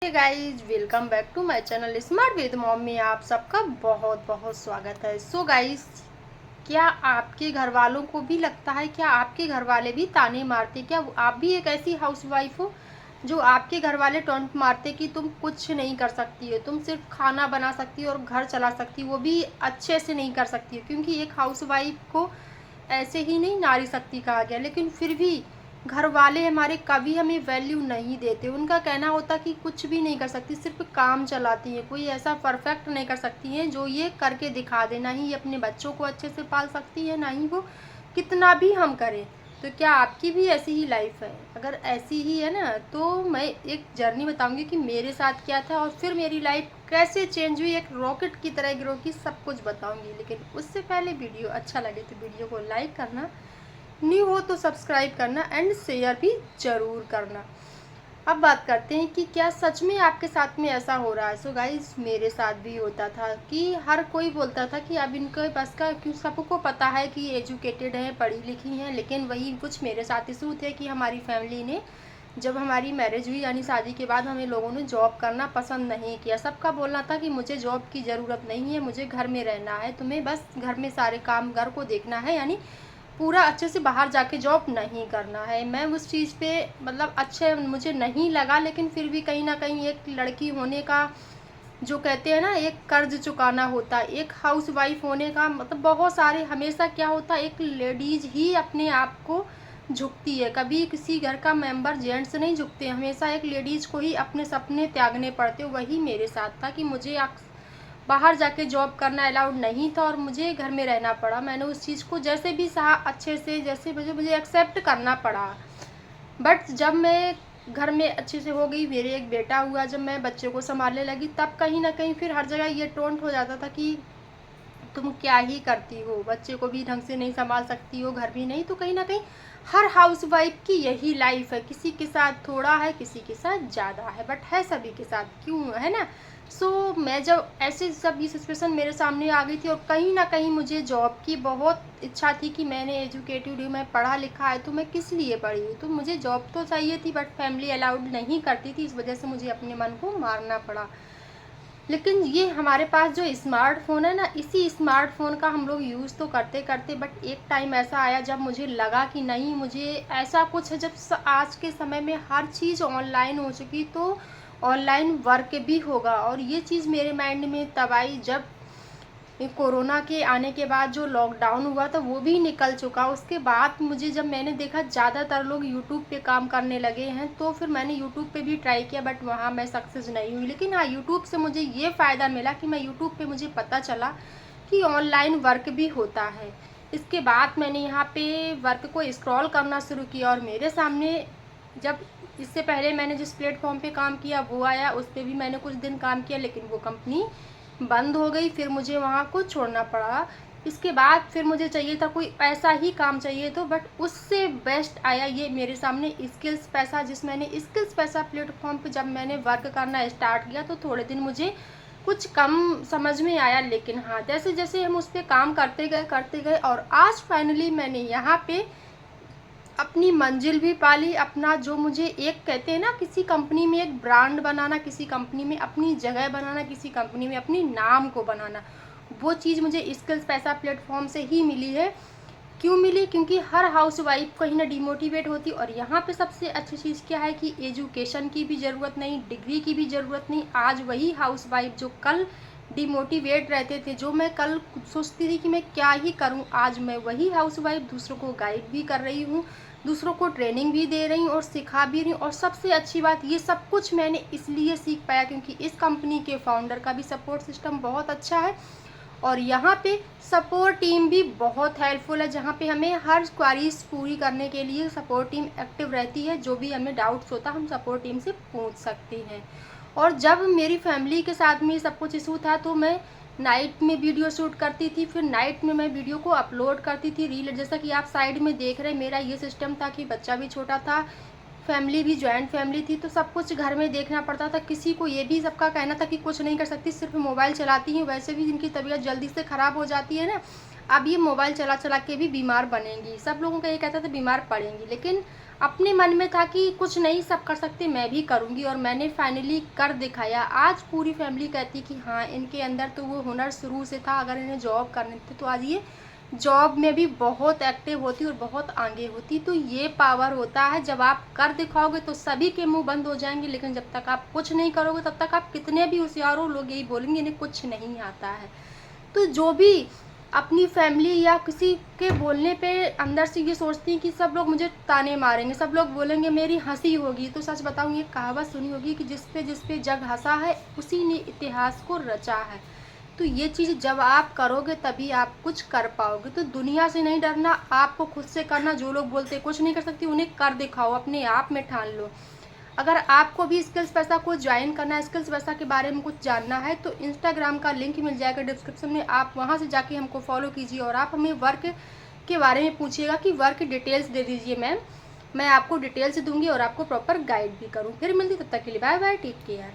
Hey guys, welcome back to my channel smart with mom में आप सबका बहुत बहुत स्वागत है। सो गाइज, क्या आपके घर वालों को भी लगता है, क्या आपके घर वाले भी ताने मारते, क्या आप भी एक ऐसी हाउसवाइफ हो जो आपके घर वाले टॉन्ट मारते कि तुम कुछ नहीं कर सकती हो, तुम सिर्फ खाना बना सकती हो और घर चला सकती हो, वो भी अच्छे से नहीं कर सकती हो। क्योंकि एक हाउसवाइफ को ऐसे ही नहीं नारी शक्ति कहा गया, लेकिन फिर भी घर वाले हमारे कभी हमें वैल्यू नहीं देते। उनका कहना होता कि कुछ भी नहीं कर सकती, सिर्फ काम चलाती है, कोई ऐसा परफेक्ट नहीं कर सकती है जो ये करके दिखा दे। ना ही अपने बच्चों को अच्छे से पाल सकती है, ना ही वो कितना भी हम करें। तो क्या आपकी भी ऐसी ही लाइफ है? अगर ऐसी ही है ना, तो मैं एक जर्नी बताऊंगी कि मेरे साथ क्या था और फिर मेरी लाइफ कैसे चेंज हुई, एक रॉकेट की तरह ग्रो की, सब कुछ बताऊंगी। लेकिन उससे पहले वीडियो अच्छा लगे तो वीडियो को लाइक करना, न्यू हो तो सब्सक्राइब करना एंड शेयर भी ज़रूर करना। अब बात करते हैं कि क्या सच में आपके साथ में ऐसा हो रहा है। सो गाइस, मेरे साथ भी होता था कि हर कोई बोलता था कि अब इनके पास का, क्यों सबको पता है कि एजुकेटेड हैं, पढ़ी लिखी हैं, लेकिन वही कुछ मेरे साथ इशू थे कि हमारी फैमिली ने, जब हमारी मैरिज हुई यानी शादी के बाद, हमें लोगों ने जॉब करना पसंद नहीं किया। सबका बोलना था कि मुझे जॉब की ज़रूरत नहीं है, मुझे घर में रहना है, तुम्हें बस घर में सारे काम घर को देखना है, यानी पूरा अच्छे से बाहर जाके जॉब नहीं करना है। मैं उस चीज़ पे मतलब अच्छे मुझे नहीं लगा, लेकिन फिर भी कहीं ना कहीं एक लड़की होने का, जो कहते हैं ना, एक कर्ज चुकाना होता है। एक हाउस वाइफ होने का मतलब बहुत सारे, हमेशा क्या होता है, एक लेडीज ही अपने आप को झुकती है, कभी किसी घर का मेंबर जेंट्स नहीं झुकते, हमेशा एक लेडीज को ही अपने सपने त्यागने पड़ते। वही मेरे साथ था कि मुझे बाहर जाके जॉब करना अलाउड नहीं था और मुझे घर में रहना पड़ा। मैंने उस चीज़ को जैसे भी सहा, अच्छे से, जैसे मुझे एक्सेप्ट करना पड़ा। बट जब मैं घर में अच्छे से हो गई, मेरे एक बेटा हुआ, जब मैं बच्चे को संभालने लगी, तब कहीं ना कहीं फिर हर जगह ये टोंट हो जाता था कि तुम क्या ही करती हो, बच्चे को भी ढंग से नहीं संभाल सकती हो, घर भी नहीं। तो कहीं ना कहीं हर हाउसवाइफ की यही लाइफ है, किसी के साथ थोड़ा है, किसी के साथ ज़्यादा है, बट है सभी के साथ, क्यों है ना। सो मैं जब ऐसे सब ये सिचुएशन मेरे सामने आ गई थी और कहीं ना कहीं मुझे जॉब की बहुत इच्छा थी कि मैंने एजुकेटेड हूँ, मैं पढ़ा लिखा है, तो मैं किस लिए पढ़ी हूँ, तो मुझे जॉब तो चाहिए थी, बट फैमिली अलाउड नहीं करती थी, इस वजह से मुझे अपने मन को मारना पड़ा। लेकिन ये हमारे पास जो स्मार्टफोन है ना, इसी स्मार्टफोन का हम लोग यूज़ तो करते करते, बट एक टाइम ऐसा आया जब मुझे लगा कि नहीं, मुझे ऐसा कुछ है, जब आज के समय में हर चीज़ ऑनलाइन हो चुकी, तो ऑनलाइन वर्क भी होगा। और ये चीज़ मेरे माइंड में तब आई जब कोरोना के आने के बाद जो लॉकडाउन हुआ था वो भी निकल चुका। उसके बाद मुझे, जब मैंने देखा ज़्यादातर लोग यूट्यूब पे काम करने लगे हैं, तो फिर मैंने यूट्यूब पे भी ट्राई किया, बट वहाँ मैं सक्सेस नहीं हुई। लेकिन हाँ, यूट्यूब से मुझे ये फ़ायदा मिला कि मैं यूट्यूब पे मुझे पता चला कि ऑनलाइन वर्क भी होता है। इसके बाद मैंने यहाँ पे वर्क को स्क्रॉल करना शुरू किया और मेरे सामने, जब इससे पहले मैंने जिस प्लेटफॉर्म पे काम किया वो आया, उस पर भी मैंने कुछ दिन काम किया, लेकिन वो कंपनी बंद हो गई, फिर मुझे वहाँ को छोड़ना पड़ा। इसके बाद फिर मुझे चाहिए था कोई ऐसा ही काम चाहिए, तो बट उससे बेस्ट आया ये मेरे सामने स्किल्स पैसा, जिस मैंने स्किल्स पैसा प्लेटफॉर्म पे जब मैंने वर्क करना स्टार्ट किया, तो थोड़े दिन मुझे कुछ कम समझ में आया, लेकिन हाँ, जैसे जैसे हम उस पर काम करते गए और आज फाइनली मैंने यहाँ पे अपनी मंजिल भी पाली। अपना जो मुझे, एक कहते हैं ना, किसी कंपनी में एक ब्रांड बनाना, किसी कंपनी में अपनी जगह बनाना, किसी कंपनी में अपनी नाम को बनाना, वो चीज़ मुझे स्किल्स पैसा प्लेटफॉर्म से ही मिली है। क्यों मिली? क्योंकि हर हाउस वाइफ कहीं ना डिमोटिवेट होती, और यहाँ पे सबसे अच्छी चीज़ क्या है कि एजुकेशन की भी ज़रूरत नहीं, डिग्री की भी ज़रूरत नहीं। आज वही हाउस वाइफ जो कल डिमोटिवेट रहते थे, जो मैं कल सोचती थी कि मैं क्या ही करूं, आज मैं वही हाउस वाइफ दूसरों को गाइड भी कर रही हूं, दूसरों को ट्रेनिंग भी दे रही हूँ और सिखा भी रही हूँ। और सबसे अच्छी बात, ये सब कुछ मैंने इसलिए सीख पाया क्योंकि इस कंपनी के फाउंडर का भी सपोर्ट सिस्टम बहुत अच्छा है, और यहाँ पे सपोर्ट टीम भी बहुत हेल्पफुल है, जहाँ पे हमें हर क्वारीज पूरी करने के लिए सपोर्ट टीम एक्टिव रहती है। जो भी हमें डाउट्स होता है हम सपोर्ट टीम से पूछ सकते हैं। और जब मेरी फैमिली के साथ में सब कुछ इशू था, तो मैं नाइट में वीडियो शूट करती थी, फिर नाइट में मैं वीडियो को अपलोड करती थी रील। जैसा कि आप साइड में देख रहे हैं, मेरा ये सिस्टम था कि बच्चा भी छोटा था, फैमिली भी जॉइंट फैमिली थी, तो सब कुछ घर में देखना पड़ता था। किसी को ये भी सबका कहना था कि कुछ नहीं कर सकती, सिर्फ मोबाइल चलाती हैं, वैसे भी जिनकी तबीयत जल्दी से ख़राब हो जाती है ना, अब ये मोबाइल चला चला के भी बीमार बनेंगी। सब लोगों का ये कहता था बीमार पड़ेंगी, लेकिन अपने मन में था कि कुछ नहीं, सब कर सकते, मैं भी करूँगी, और मैंने फाइनली कर दिखाया। आज पूरी फैमिली कहती कि हाँ, इनके अंदर तो वो हुनर शुरू से था, अगर इन्हें जॉब करने थे तो आज ये जॉब में भी बहुत एक्टिव होती और बहुत आगे होती। तो ये पावर होता है, जब आप कर दिखाओगे तो सभी के मुंह बंद हो जाएंगे, लेकिन जब तक आप कुछ नहीं करोगे तब तक आप कितने भी होशियार हो, लोग यही बोलेंगे इन्हें कुछ नहीं आता है। तो जो भी अपनी फैमिली या किसी के बोलने पे अंदर से ये सोचती हैं कि सब लोग मुझे ताने मारेंगे, सब लोग बोलेंगे, मेरी हंसी होगी, तो सच बताऊँ, ये कहावत सुनी होगी कि जिस पे जग हंसा है उसी ने इतिहास को रचा है। तो ये चीज़ जब आप करोगे तभी आप कुछ कर पाओगे। तो दुनिया से नहीं डरना, आपको खुद से करना। जो लोग बोलते कुछ नहीं कर सकती, उन्हें कर दिखाओ, अपने आप में ठान लो। अगर आपको भी स्किल्स पैसा को ज्वाइन करना है, स्किल्स पैसा के बारे में कुछ जानना है, तो इंस्टाग्राम का लिंक मिल जाएगा डिस्क्रिप्शन में, आप वहां से जाके हमको फॉलो कीजिए और आप हमें वर्क के बारे में पूछिएगा कि वर्क डिटेल्स दे दीजिए मैम, मैं आपको डिटेल्स दूंगी और आपको प्रॉपर गाइड भी करूँ। फिर मिलती, तब तक के लिए बाय बाय, टेक केयर।